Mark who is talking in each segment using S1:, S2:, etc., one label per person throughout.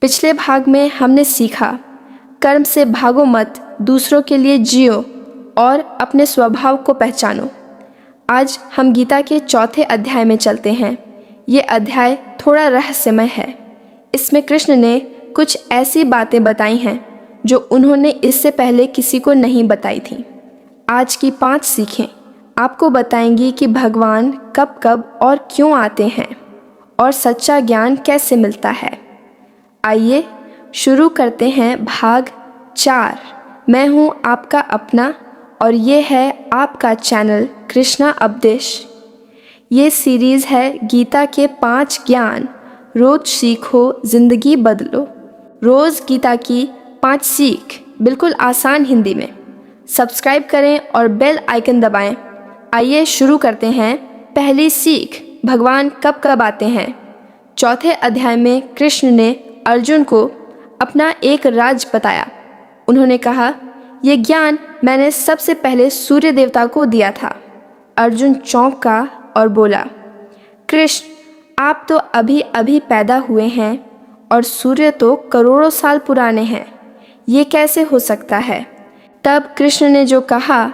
S1: पिछले भाग में हमने सीखा, कर्म से भागो मत, दूसरों के लिए जियो और अपने स्वभाव को पहचानो। आज हम गीता के चौथे अध्याय में चलते हैं। ये अध्याय थोड़ा रहस्यमय है। इसमें कृष्ण ने कुछ ऐसी बातें बताई हैं जो उन्होंने इससे पहले किसी को नहीं बताई थी। आज की 5 सीखें आपको बताएंगी कि भगवान कब कब और क्यों आते हैं और सच्चा ज्ञान कैसे मिलता है। आइए शुरू करते हैं भाग 4। मैं हूं आपका अपना और ये है आपका चैनल कृष्णा उपदेश। ये सीरीज़ है गीता के 5 ज्ञान। रोज़ सीखो, ज़िंदगी बदलो। रोज़ गीता की 5 सीख बिल्कुल आसान हिंदी में। सब्सक्राइब करें और बेल आइकन दबाएं। आइए शुरू करते हैं। पहली सीख, भगवान कब कब आते हैं। चौथे अध्याय में कृष्ण ने अर्जुन को अपना एक राज बताया। उन्होंने कहा, ये ज्ञान मैंने सबसे पहले सूर्य देवता को दिया था। अर्जुन चौंका और बोला, कृष्ण, आप तो अभी अभी पैदा हुए हैं और सूर्य तो करोड़ों साल पुराने हैं। ये कैसे हो सकता है। तब कृष्ण ने जो कहा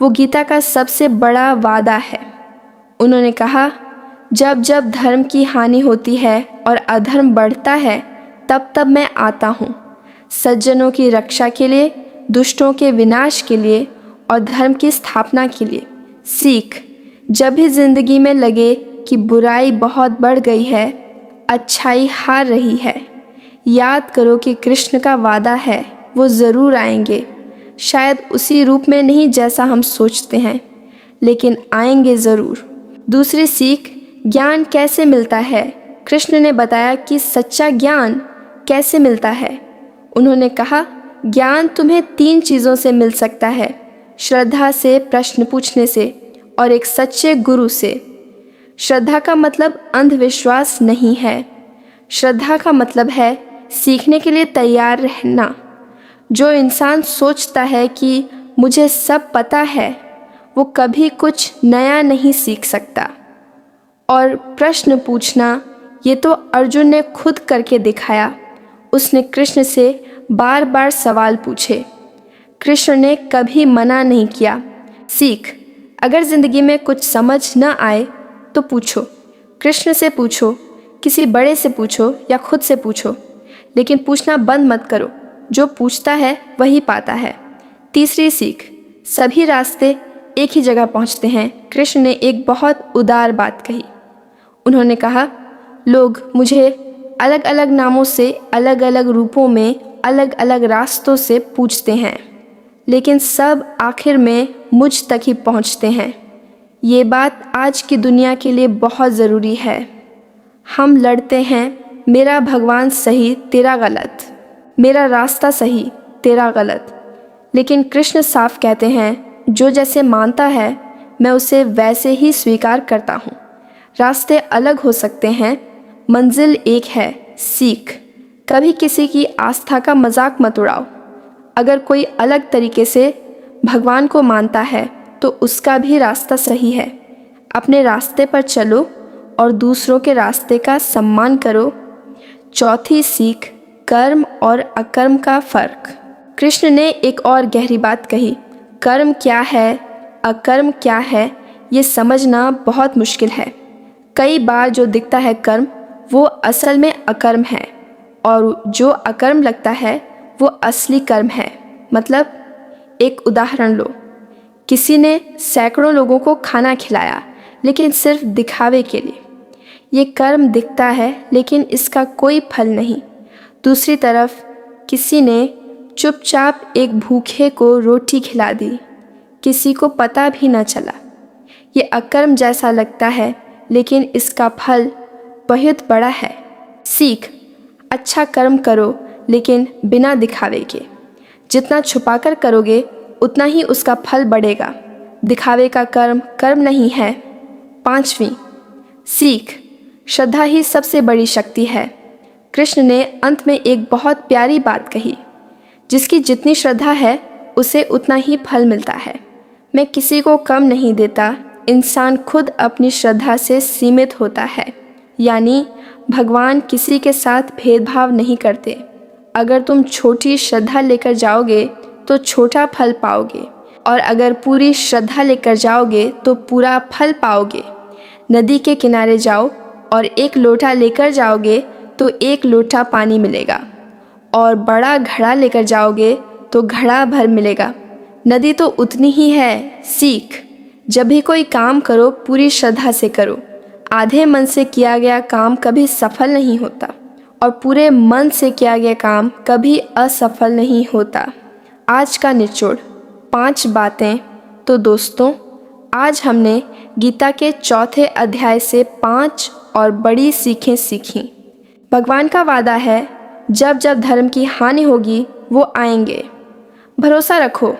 S1: वो गीता का सबसे बड़ा वादा है। उन्होंने कहा, जब जब धर्म की हानि होती है और अधर्म बढ़ता है तब तब मैं आता हूँ, सज्जनों की रक्षा के लिए, दुष्टों के विनाश के लिए और धर्म की स्थापना के लिए। सीख, जब भी जिंदगी में लगे कि बुराई बहुत बढ़ गई है, अच्छाई हार रही है, याद करो कि कृष्ण का वादा है वो ज़रूर आएंगे। शायद उसी रूप में नहीं जैसा हम सोचते हैं, लेकिन आएंगे ज़रूर। दूसरी सीख, ज्ञान कैसे मिलता है। कृष्ण ने बताया कि सच्चा ज्ञान कैसे मिलता है। उन्होंने कहा, ज्ञान तुम्हें 3 चीज़ों से मिल सकता है, श्रद्धा से, प्रश्न पूछने से और एक सच्चे गुरु से। श्रद्धा का मतलब अंधविश्वास नहीं है। श्रद्धा का मतलब है सीखने के लिए तैयार रहना। जो इंसान सोचता है कि मुझे सब पता है, वो कभी कुछ नया नहीं सीख सकता। और प्रश्न पूछना, ये तो अर्जुन ने खुद करके दिखाया। उसने कृष्ण से बार बार सवाल पूछे। कृष्ण ने कभी मना नहीं किया। सीख, अगर ज़िंदगी में कुछ समझ न आए तो पूछो। कृष्ण से पूछो, किसी बड़े से पूछो या खुद से पूछो, लेकिन पूछना बंद मत करो। जो पूछता है वही पाता है। तीसरी सीख, सभी रास्ते एक ही जगह पहुंचते हैं। कृष्ण ने एक बहुत उदार बात कही। उन्होंने कहा, लोग मुझे अलग अलग नामों से, अलग अलग रूपों में, अलग अलग रास्तों से पूछते हैं, लेकिन सब आखिर में मुझ तक ही पहुंचते हैं। ये बात आज की दुनिया के लिए बहुत ज़रूरी है। हम लड़ते हैं, मेरा भगवान सही, तेरा गलत, मेरा रास्ता सही, तेरा गलत। लेकिन कृष्ण साफ कहते हैं, जो जैसे मानता है मैं उसे वैसे ही स्वीकार करता हूँ। रास्ते अलग हो सकते हैं, मंजिल एक है। सीख, कभी किसी की आस्था का मजाक मत उड़ाओ। अगर कोई अलग तरीके से भगवान को मानता है तो उसका भी रास्ता सही है। अपने रास्ते पर चलो और दूसरों के रास्ते का सम्मान करो। चौथी सीख, कर्म और अकर्म का फर्क। कृष्ण ने एक और गहरी बात कही। कर्म क्या है, अकर्म क्या है, ये समझना बहुत मुश्किल है। कई बार जो दिखता है कर्म, वो असल में अकर्म है, और जो अकर्म लगता है वो असली कर्म है। मतलब, एक उदाहरण लो। किसी ने सैकड़ों लोगों को खाना खिलाया, लेकिन सिर्फ दिखावे के लिए। ये कर्म दिखता है, लेकिन इसका कोई फल नहीं। दूसरी तरफ किसी ने चुपचाप एक भूखे को रोटी खिला दी, किसी को पता भी न चला। ये अकर्म जैसा लगता है, लेकिन इसका फल बहुत बड़ा है। सीख, अच्छा कर्म करो, लेकिन बिना दिखावे के। जितना छुपाकर करोगे उतना ही उसका फल बढ़ेगा। दिखावे का कर्म कर्म नहीं है। 5वीं सीख, श्रद्धा ही सबसे बड़ी शक्ति है। कृष्ण ने अंत में एक बहुत प्यारी बात कही, जिसकी जितनी श्रद्धा है उसे उतना ही फल मिलता है। मैं किसी को कम नहीं देता, इंसान खुद अपनी श्रद्धा से सीमित होता है। यानी भगवान किसी के साथ भेदभाव नहीं करते। अगर तुम छोटी श्रद्धा लेकर जाओगे तो छोटा फल पाओगे, और अगर पूरी श्रद्धा लेकर जाओगे तो पूरा फल पाओगे। नदी के किनारे जाओ और एक लोटा लेकर जाओगे तो एक लोटा पानी मिलेगा, और बड़ा घड़ा लेकर जाओगे तो घड़ा भर मिलेगा। नदी तो उतनी ही है। सीख, जब भी कोई काम करो पूरी श्रद्धा से करो। आधे मन से किया गया काम कभी सफल नहीं होता, और पूरे मन से किया गया काम कभी असफल नहीं होता। आज का निचोड़ 5 बातें। तो दोस्तों, आज हमने गीता के चौथे अध्याय से 5 और बड़ी सीखें सीखी। भगवान का वादा है, जब जब धर्म की हानि होगी वो आएंगे। भरोसा रखो,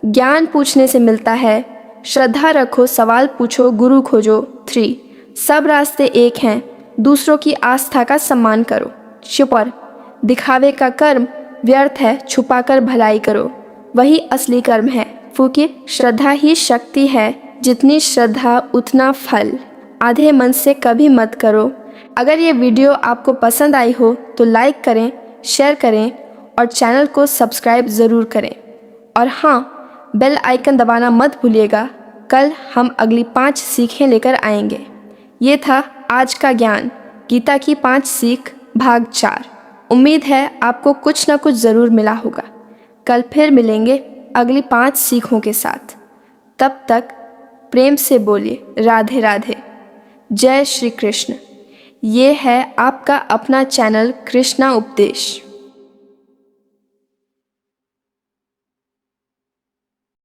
S1: ज्ञान पूछने से मिलता है। श्रद्धा रखो, सवाल पूछो, गुरु खोजो। 3, सब रास्ते एक हैं। दूसरों की आस्था का सम्मान करो। चुपर, दिखावे का कर्म व्यर्थ है, छुपाकर भलाई करो, वही असली कर्म है। फूकी, श्रद्धा ही शक्ति है, जितनी श्रद्धा उतना फल। आधे मन से कभी मत करो। अगर ये वीडियो आपको पसंद आई हो तो लाइक करें, शेयर करें और चैनल को सब्सक्राइब ज़रूर करें। और हाँ, बेल आइकन दबाना मत भूलिएगा। कल हम अगली 5 सीखें लेकर आएंगे। ये था आज का ज्ञान, गीता की 5 सीख भाग 4। उम्मीद है आपको कुछ ना कुछ ज़रूर मिला होगा। कल फिर मिलेंगे अगली 5 सीखों के साथ। तब तक प्रेम से बोलिए राधे राधे, जय श्री कृष्ण। ये है आपका अपना चैनल कृष्णा उपदेश।